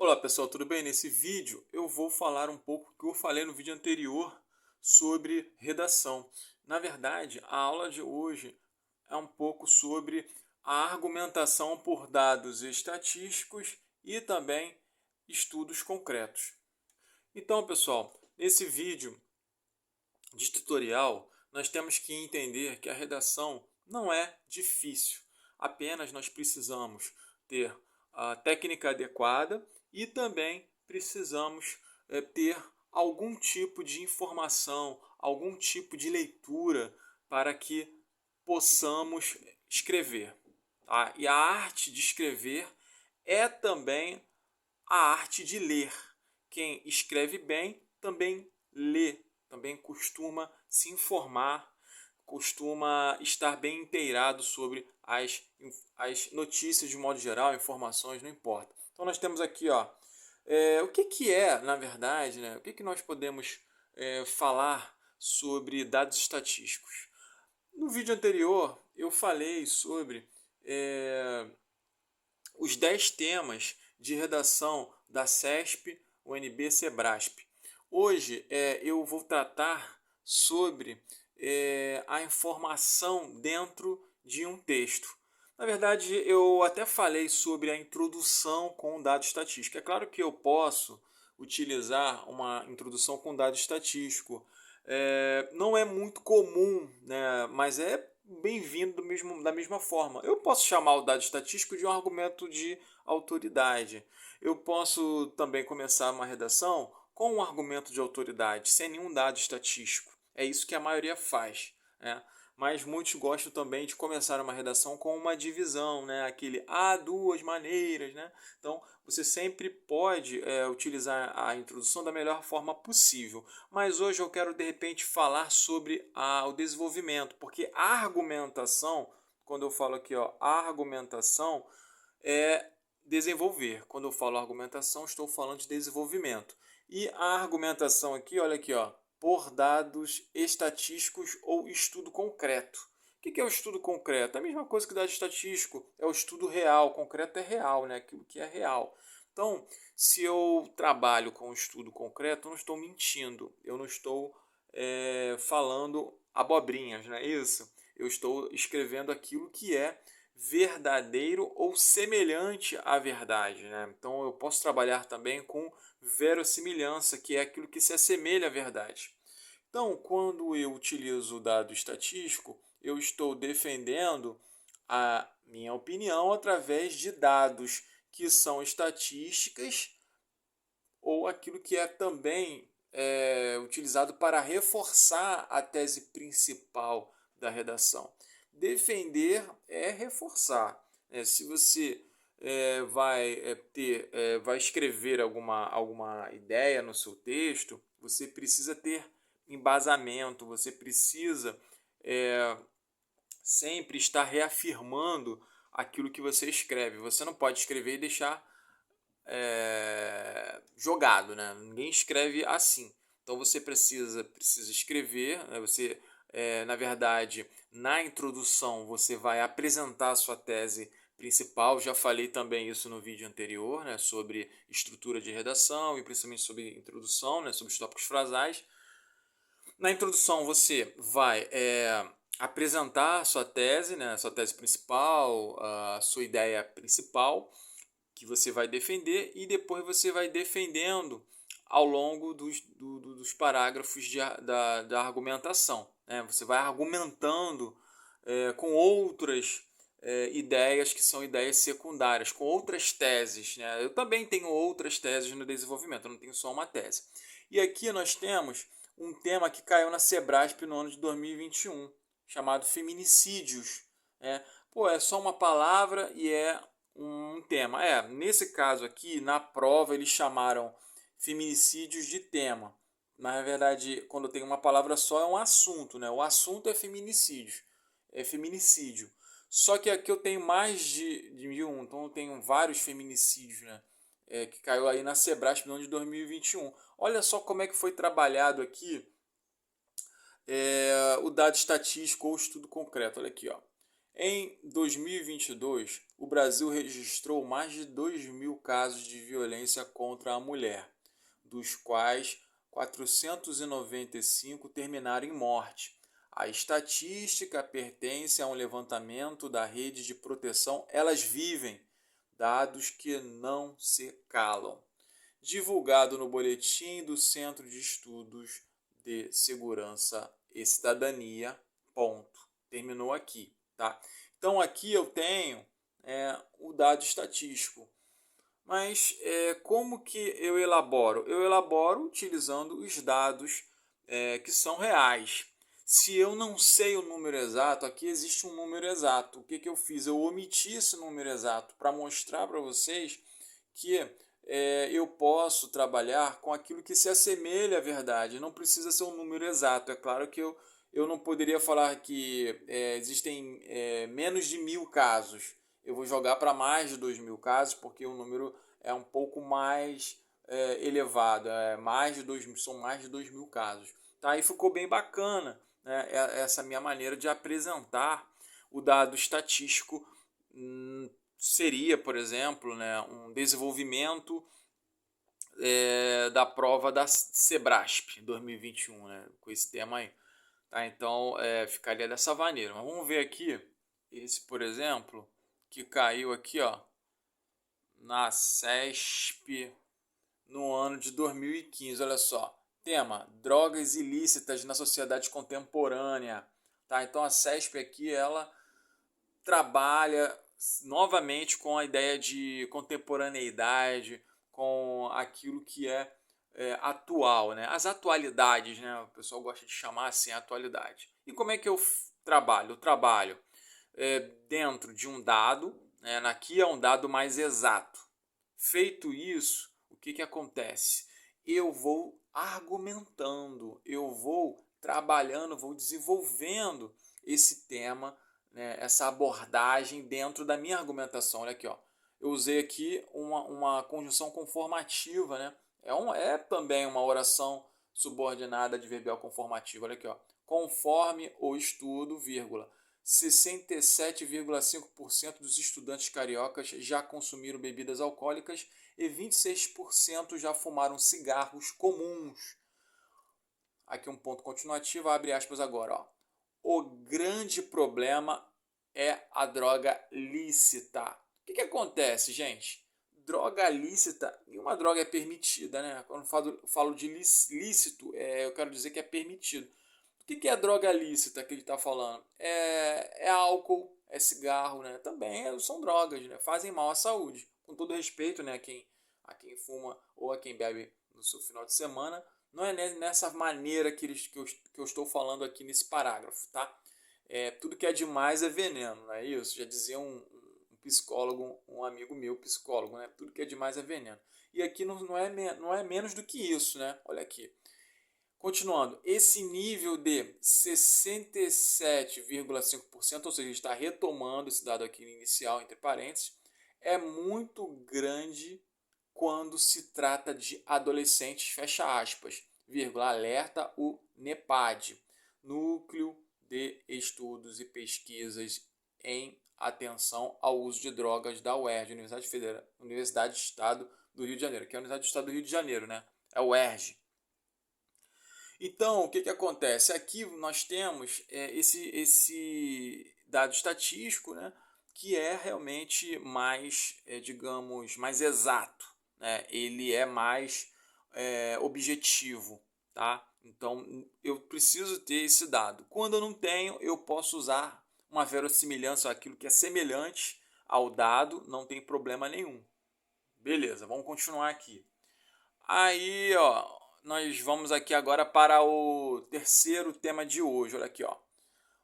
Olá pessoal, tudo bem? Nesse vídeo eu vou falar um pouco do que eu falei no vídeo anterior sobre redação. Na verdade, a aula de hoje é um pouco sobre a argumentação por dados estatísticos e também estudos concretos. Então, pessoal, nesse vídeo de tutorial, nós temos que entender que a redação não é difícil. Apenas nós precisamos ter a técnica adequada e também precisamos ter algum tipo de informação, algum tipo de leitura para que possamos escrever. Tá? E a arte de escrever é também a arte de ler. Quem escreve bem também lê, também costuma se informar, costuma estar bem inteirado sobre as notícias de modo geral, informações, não importa. Então nós temos aqui, ó, o que é, na verdade, né, o que nós podemos falar sobre dados estatísticos. No vídeo anterior eu falei sobre os 10 temas de redação da CESP, UNB, Sebrasp. Hoje eu vou tratar sobre a informação dentro de um texto. Na verdade, eu até falei sobre a introdução com dado estatístico. É claro que eu posso utilizar uma introdução com dado estatístico. Não é muito comum, né, mas é bem-vindo da mesma forma. Eu posso chamar o dado estatístico de um argumento de autoridade. Eu posso também começar uma redação com um argumento de autoridade, sem nenhum dado estatístico. É isso que a maioria faz, né? Mas muitos gostam também de começar uma redação com uma divisão, né? Aquele há duas maneiras, né? Então você sempre pode utilizar a introdução da melhor forma possível. Mas hoje eu quero de repente falar sobre o desenvolvimento, porque a argumentação, quando eu falo aqui, ó, a argumentação é desenvolver. Quando eu falo argumentação, estou falando de desenvolvimento. E a argumentação aqui, olha aqui, ó, por dados estatísticos ou estudo concreto. O que é o estudo concreto? É a mesma coisa que dado estatístico, é o estudo real. Concreto é real, né? Aquilo que é real. Então, se eu trabalho com estudo concreto, eu não estou mentindo, eu não estou falando abobrinhas, não é isso? Eu estou escrevendo aquilo que é verdadeiro ou semelhante à verdade, né? Então eu posso trabalhar também com verossimilhança, que é aquilo que se assemelha à verdade. Então, quando eu utilizo o dado estatístico, eu estou defendendo a minha opinião através de dados que são estatísticas ou aquilo que é também utilizado para reforçar a tese principal da redação. Defender é reforçar. Se você vai escrever alguma ideia no seu texto, você precisa ter embasamento, você precisa sempre estar reafirmando aquilo que você escreve. Você não pode escrever e deixar jogado, né? Ninguém escreve assim. Então você precisa escrever, né? Você, na verdade, na introdução você vai apresentar a sua tese principal. Já falei também isso no vídeo anterior, né? Sobre estrutura de redação e principalmente sobre introdução, né? Sobre os tópicos frasais. Na introdução você vai apresentar a sua tese, né? A sua tese principal, a sua ideia principal que você vai defender e depois você vai defendendo ao longo dos parágrafos da argumentação. Né? Você vai argumentando com outras ideias que são ideias secundárias, com outras teses. Né? Eu também tenho outras teses no desenvolvimento, eu não tenho só uma tese. E aqui nós temos um tema que caiu na Sebrasp no ano de 2021, chamado feminicídios. Pô, é só uma palavra e é um tema. Nesse caso aqui, na prova, eles chamaram feminicídios de tema. Na verdade, quando tem uma palavra só, é um assunto, né? O assunto é feminicídio. É feminicídio. Só que aqui eu tenho mais de um, então eu tenho vários feminicídios, né? Que caiu aí na Sebrasp no ano de 2021. Olha só como é que foi trabalhado aqui o dado estatístico ou estudo concreto. Olha aqui, ó. Em 2022, o Brasil registrou mais de 2.000 casos de violência contra a mulher, dos quais 495 terminaram em morte. A estatística pertence a um levantamento da Rede de Proteção Elas Vivem, dados que não se calam, divulgado no boletim do Centro de Estudos de Segurança e Cidadania. Ponto. Terminou aqui, tá? Então aqui eu tenho o dado estatístico. Mas como que eu elaboro? Eu elaboro utilizando os dados que são reais. Se eu não sei o número exato, aqui existe um número exato. O que, que eu fiz? Eu omiti esse número exato para mostrar para vocês que eu posso trabalhar com aquilo que se assemelha à verdade. Não precisa ser um número exato. É claro que eu não poderia falar que existem menos de 1.000 casos. Eu vou jogar para mais de 2.000 casos, porque o número é um pouco mais elevado. São mais de 2.000 casos. Tá? E ficou bem bacana, né, essa minha maneira de apresentar o dado estatístico. Seria, por exemplo, né, um desenvolvimento da prova da Sebrasp 2021, né, com esse tema aí. Tá? Então, ficaria dessa maneira. Mas vamos ver aqui, esse, por exemplo, que caiu aqui, ó, na CESP no ano de 2015. Olha só, tema: drogas ilícitas na sociedade contemporânea. Tá? Então, a CESP aqui, ela trabalha novamente com a ideia de contemporaneidade, com aquilo que é atual, né? As atualidades, né? O pessoal gosta de chamar assim, atualidade. E como é que eu trabalho? Eu trabalho dentro de um dado, né? Aqui é um dado mais exato. Feito isso, o que, que acontece? Eu vou argumentando, eu vou trabalhando, vou desenvolvendo esse tema, né, essa abordagem dentro da minha argumentação. Olha aqui, ó. Eu usei aqui uma conjunção conformativa, né? É também uma oração subordinada adverbial conformativa. Olha aqui, ó. Conforme o estudo, vírgula, 67,5% dos estudantes cariocas já consumiram bebidas alcoólicas e 26% já fumaram cigarros comuns. Aqui um ponto continuativo, abre aspas agora, ó. O grande problema é a droga lícita. O que acontece, gente? Droga lícita, nenhuma droga é permitida, né? Quando falo de lícito, eu quero dizer que é permitido. O que é a droga lícita que ele está falando? É álcool, é cigarro, né? Também são drogas, né? Fazem mal à saúde. Com todo respeito, né? A quem fuma ou a quem bebe no seu final de semana, não é nessa maneira que eu estou falando aqui nesse parágrafo, tá? Tudo que é demais é veneno, não é isso? Já dizia um psicólogo, um amigo meu psicólogo, né? Tudo que é demais é veneno. E aqui não é menos do que isso, né? Olha aqui. Continuando, esse nível de 67,5%, ou seja, está retomando esse dado aqui inicial, entre parênteses, é muito grande quando se trata de adolescentes, fecha aspas, vírgula, alerta o NEPAD, Núcleo de Estudos e Pesquisas em Atenção ao Uso de Drogas da UERJ, Universidade do Estado do Rio de Janeiro, que é a Universidade do Estado do Rio de Janeiro, né? É o UERJ. Então, o que acontece? Aqui nós temos esse dado estatístico, né, que é realmente mais, digamos, mais exato, né? Ele é mais objetivo, tá? Então, eu preciso ter esse dado. Quando eu não tenho, eu posso usar uma verossimilhança, aquilo que é semelhante ao dado, não tem problema nenhum. Beleza, vamos continuar aqui. Aí, ó, nós vamos aqui agora para o terceiro tema de hoje. Olha aqui, ó.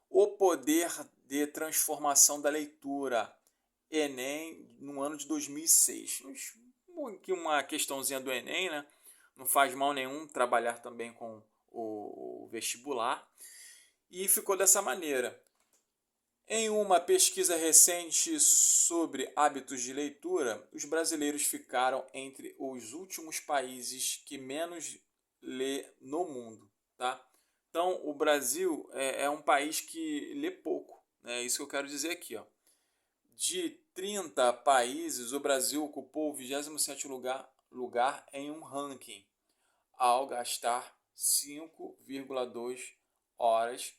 O poder de transformação da leitura. Enem no ano de 2006. Aqui uma questãozinha do Enem, né? Não faz mal nenhum trabalhar também com o vestibular. E ficou dessa maneira. Em uma pesquisa recente sobre hábitos de leitura, os brasileiros ficaram entre os últimos países que menos lê no mundo. Tá? Então, o Brasil é um país que lê pouco. É isso que eu quero dizer aqui, ó. De 30 países, o Brasil ocupou o 27º lugar em um ranking, ao gastar 5,2 horas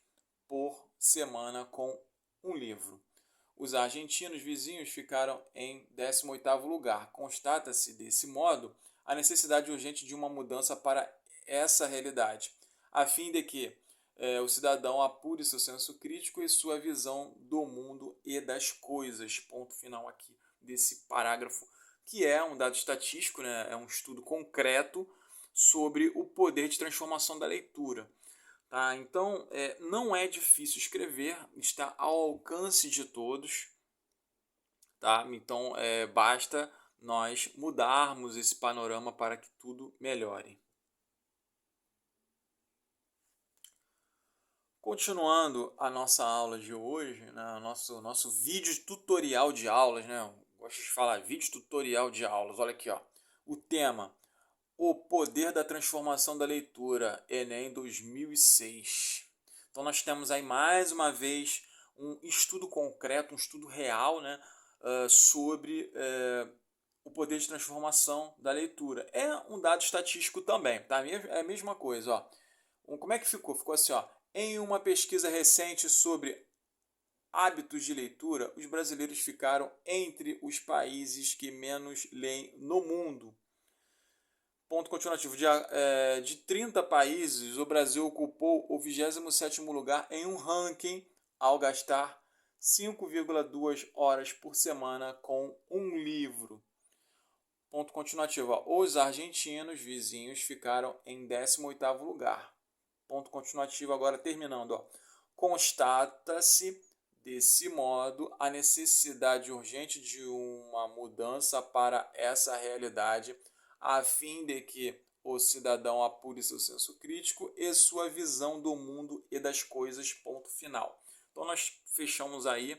por semana com um livro. Os argentinos vizinhos ficaram em 18º lugar. Constata-se, desse modo, a necessidade urgente de uma mudança para essa realidade, a fim de que o cidadão apure seu senso crítico e sua visão do mundo e das coisas. Ponto final aqui desse parágrafo, que é um dado estatístico, né? É um estudo concreto sobre o poder de transformação da leitura. Tá? Então, não é difícil escrever, está ao alcance de todos. Tá? Então, basta nós mudarmos esse panorama para que tudo melhore. Continuando a nossa aula de hoje, né, nosso vídeo tutorial de aulas, né? Eu gosto de falar vídeo tutorial de aulas. Olha aqui, ó. O tema: o poder da transformação da leitura, Enem 2006. Então nós temos aí mais uma vez um estudo concreto, um estudo real, né, sobre o poder de transformação da leitura. É um dado estatístico também, tá? É a mesma coisa, ó. Como é que ficou? Ficou assim, ó. Em uma pesquisa recente sobre hábitos de leitura, os brasileiros ficaram entre os países que menos leem no mundo. Ponto continuativo. De 30 países, o Brasil ocupou o 27º lugar em um ranking ao gastar 5,2 horas por semana com um livro. Ponto continuativo. Os argentinos vizinhos ficaram em 18º lugar. Ponto continuativo agora terminando. Constata-se, desse modo, a necessidade urgente de uma mudança para essa realidade, a fim de que o cidadão apure seu senso crítico e sua visão do mundo e das coisas. Ponto final. Então nós fechamos aí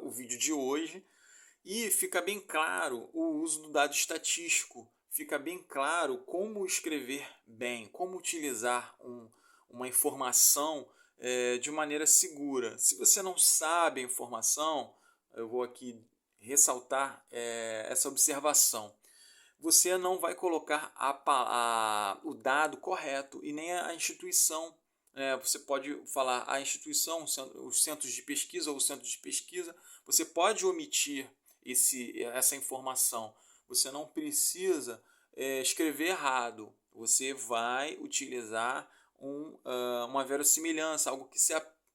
o vídeo de hoje. E fica bem claro o uso do dado estatístico, fica bem claro como escrever bem, como utilizar uma informação de maneira segura. Se você não sabe a informação, eu vou aqui ressaltar essa observação. Você não vai colocar o dado correto e nem a instituição. Você pode falar a instituição, os centros de pesquisa ou o centro de pesquisa. Você pode omitir essa informação. Você não precisa escrever errado. Você vai utilizar uma verossimilhança, algo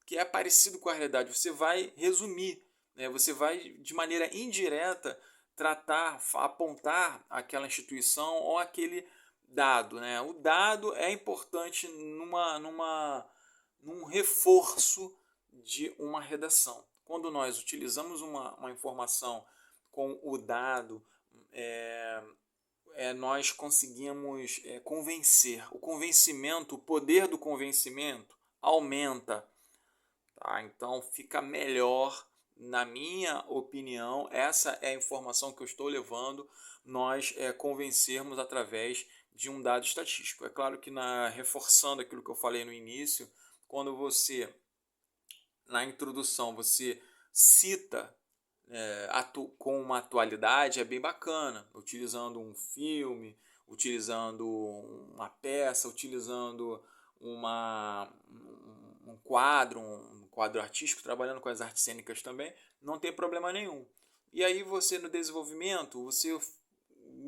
que é parecido com a realidade. Você vai resumir, né? Você vai, de maneira indireta, tratar, apontar aquela instituição ou aquele dado. Né? O dado é importante num reforço de uma redação. Quando nós utilizamos uma informação com o dado, nós conseguimos convencer. O convencimento, o poder do convencimento aumenta. Tá? Então fica melhor, na minha opinião, essa é a informação que eu estou levando, nós convencermos através de um dado estatístico. É claro que reforçando aquilo que eu falei no início, quando você, na introdução, você cita com uma atualidade, é bem bacana, utilizando um filme, utilizando uma peça, utilizando um quadro artístico, trabalhando com as artes cênicas também, não tem problema nenhum. E aí você, no desenvolvimento, você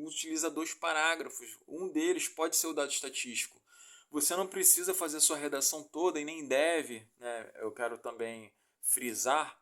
utiliza 2 parágrafos, um deles pode ser o dado estatístico. Você não precisa fazer sua redação toda e nem deve, né? Eu quero também frisar,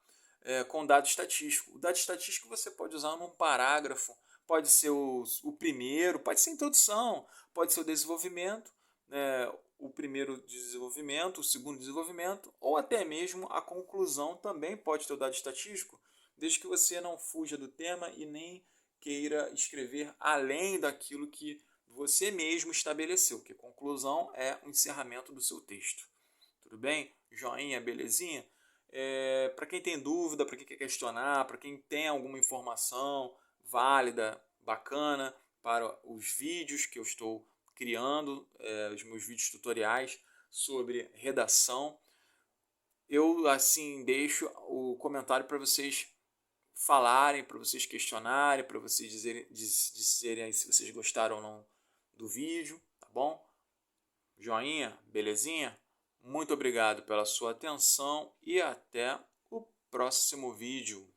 com dado estatístico. O dado estatístico você pode usar num parágrafo, pode ser o primeiro, pode ser a introdução, pode ser o desenvolvimento, né? O primeiro desenvolvimento, o segundo desenvolvimento, ou até mesmo a conclusão também pode ter o dado estatístico, desde que você não fuja do tema e nem queira escrever além daquilo que você mesmo estabeleceu, que conclusão é o encerramento do seu texto. Tudo bem? Joinha, belezinha? Para quem tem dúvida, para quem quer questionar, para quem tem alguma informação válida, bacana, para os vídeos que eu estou criando, os meus vídeos tutoriais sobre redação, eu assim deixo o comentário para vocês falarem, para vocês questionarem, para vocês dizerem aí se vocês gostaram ou não do vídeo, tá bom? Joinha, belezinha? Muito obrigado pela sua atenção e até o próximo vídeo.